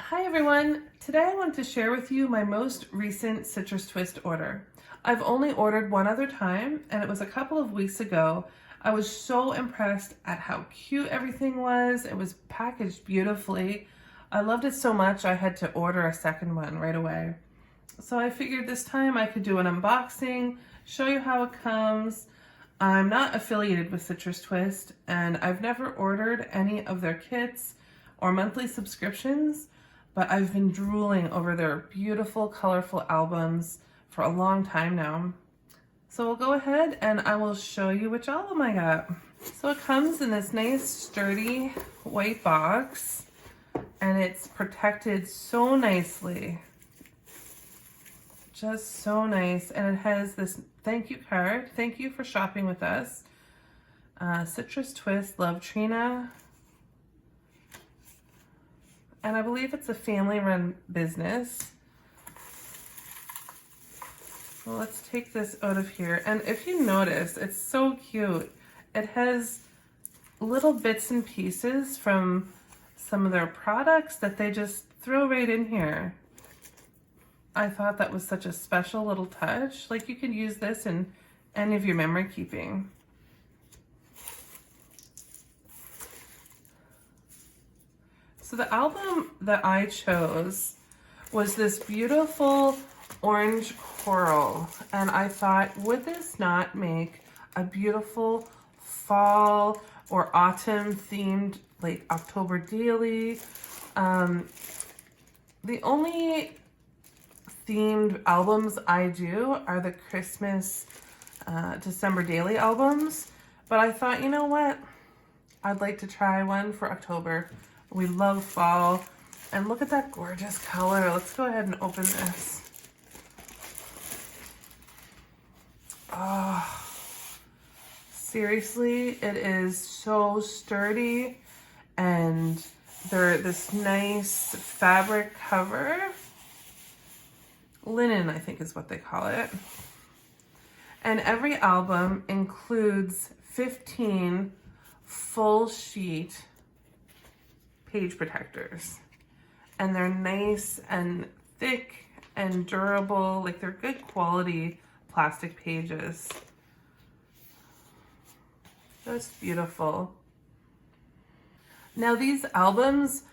Hi everyone! Today I want to share with you my most recent Citrus Twist order. I've only ordered one other time and it was a couple of weeks ago. I was so impressed at how cute everything was. It was packaged beautifully. I loved it so much I had to order a second one right away. So I figured this time I could do an unboxing, show you how it comes. I'm not affiliated with Citrus Twist and I've never ordered any of their kits or monthly subscriptions, but I've been drooling over their beautiful, colorful albums for a long time now. So we'll go ahead and I will show you which album I got. So it comes in this nice, sturdy white box, and it's protected so nicely. Just so nice. And it has this thank you card. Thank you for shopping with us. Citrus Twist, love Trina. And I believe it's a family-run business. Well, let's take this out of here. And if you notice, it's so cute. It has little bits and pieces from some of their products that they just throw right in here. I thought that was such a special little touch. Like, you could use this in any of your memory keeping. So the album that I chose was this beautiful orange coral, and I thought, would this not make a beautiful fall or autumn themed like October daily? The only themed albums I do are the Christmas December daily albums, but I thought, you know what? I'd like to try one for October. We love fall. And look at that gorgeous color. Let's go ahead and open this. Oh, seriously, it is so sturdy, and they're this nice fabric cover. Linen, I think is what they call it. And every album includes 15 full sheet page protectors, and they're nice and thick and durable. Like, they're good quality plastic pages. That's beautiful. Now, these albums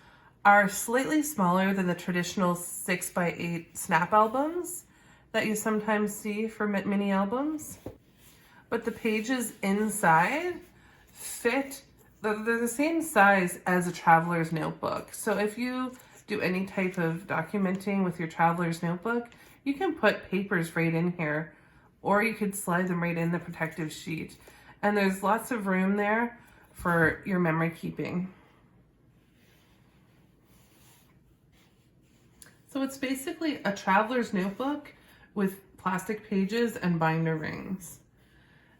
are slightly smaller than the traditional 6x8 snap albums that you sometimes see for mini albums, but the pages inside fit. They're the same size as a traveler's notebook. So if you do any type of documenting with your traveler's notebook, you can put papers right in here, or you could slide them right in the protective sheet. And there's lots of room there for your memory keeping. So it's basically a traveler's notebook with plastic pages and binder rings.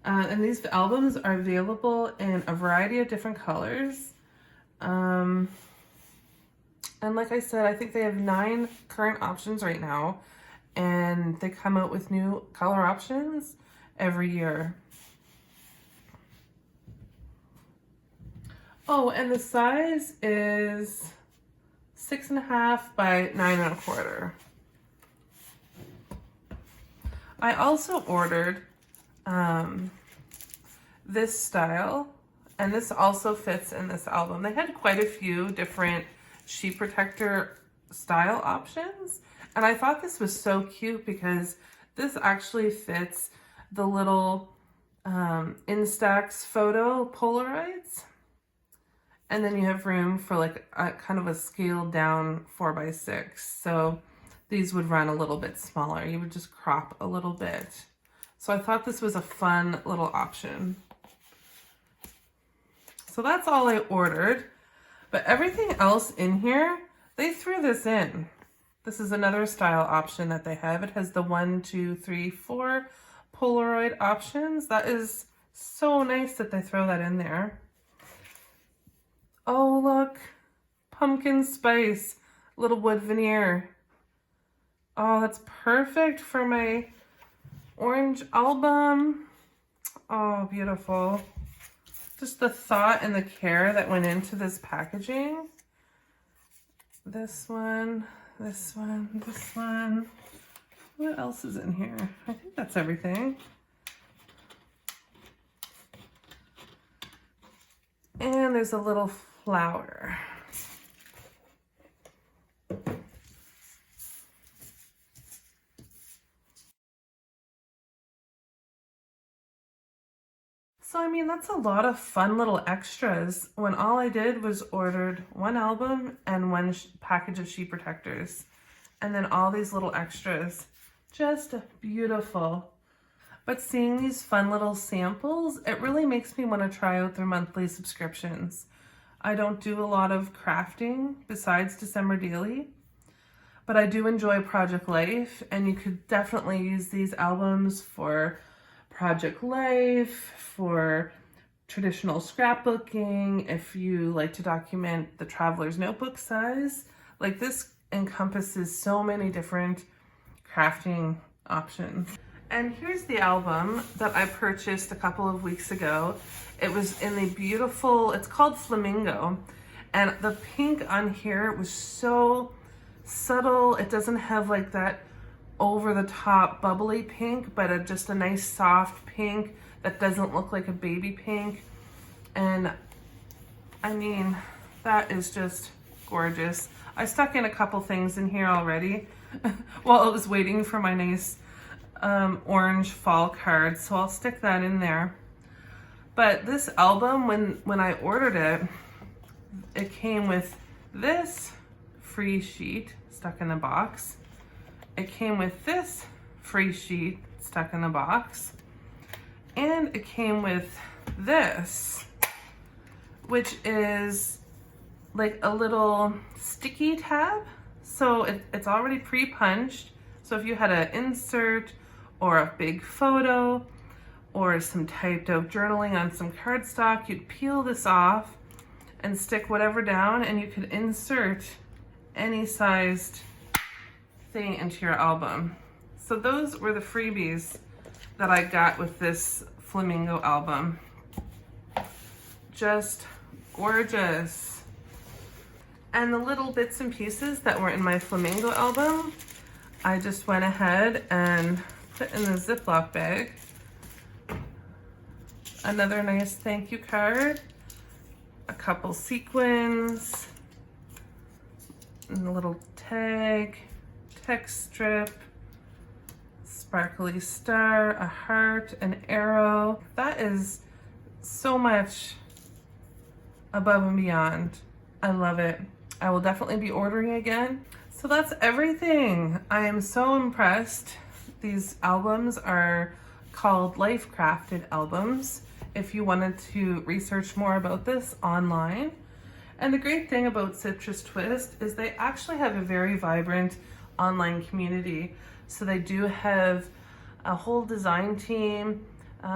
And these albums are available in a variety of different colors. And like I said, I think they have 9 current options right now, and they come out with new color options every year. Oh, and the size is 6.5 by 9.25. I also ordered this style, and this also fits in this album. They had quite a few different sheet protector style options, and I thought this was so cute because this actually fits the little Instax photo Polaroids, and then you have room for like a kind of a scaled down 4x6. So these would run a little bit smaller. You would just crop a little bit. So I thought this was a fun little option. So that's all I ordered, but everything else in here, they threw this in. This is another style option that they have. It has the 1, 2, 3, 4 Polaroid options. That is so nice that they throw that in there. Oh, look, pumpkin spice, little wood veneer. Oh, that's perfect for my orange album. Oh, beautiful. Just the thought and the care that went into this packaging this one, this one, this one. What else is in here? I think that's everything. And there's a little flower. So I mean, that's a lot of fun little extras when all I did was ordered one album and one package of sheet protectors. And then all these little extras. Just beautiful. But seeing these fun little samples, it really makes me want to try out their monthly subscriptions. I don't do a lot of crafting besides December Daily, but I do enjoy Project Life, and you could definitely use these albums for Project Life, for traditional scrapbooking, if you like to document the traveler's notebook size. Like, this encompasses so many different crafting options. And here's the album that I purchased a couple of weeks ago. It was in the beautiful, it's called Flamingo, and the pink on here was so subtle. It doesn't have like that over the top bubbly pink, but just a nice soft pink that doesn't look like a baby pink. And I mean, that is just gorgeous. I stuck in a couple things in here already while I was waiting for my nice orange fall card, so I'll stick that in there. But this album, when I ordered it, it came with this free sheet stuck in the box. It came with this free sheet stuck in the box. And it came with this, which is like a little sticky tab. So it's already pre-punched. So if you had an insert or a big photo or some typed out journaling on some cardstock, you'd peel this off and stick whatever down, and you could insert any sized thing into your album. So those were the freebies that I got with this Flamingo album. Just gorgeous. And the little bits and pieces that were in my Flamingo album, I just went ahead and put in the Ziploc bag. Another nice thank you card, a couple sequins, and a little tag, text strip, sparkly star, a heart, an arrow. That is so much above and beyond. I love it. I will definitely be ordering again. So that's everything. I am so impressed. These albums are called Life Crafted albums, if you wanted to research more about this online. And the great thing about Citrus Twist is they actually have a very vibrant online community. So they do have a whole design team.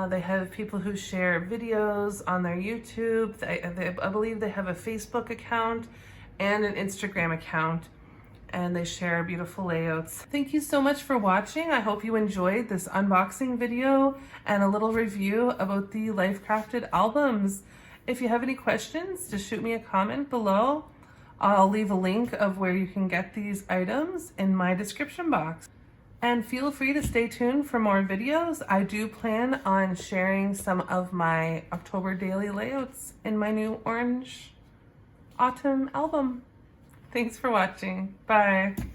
They have people who share videos on their YouTube. I believe they have a Facebook account and an Instagram account, and they share beautiful layouts. Thank you so much for watching. I hope you enjoyed this unboxing video and a little review about the Life Crafted albums. If you have any questions, just shoot me a comment below. I'll leave a link of where you can get these items in my description box. And feel free to stay tuned for more videos. I do plan on sharing some of my October daily layouts in my new orange autumn album. Thanks for watching. Bye.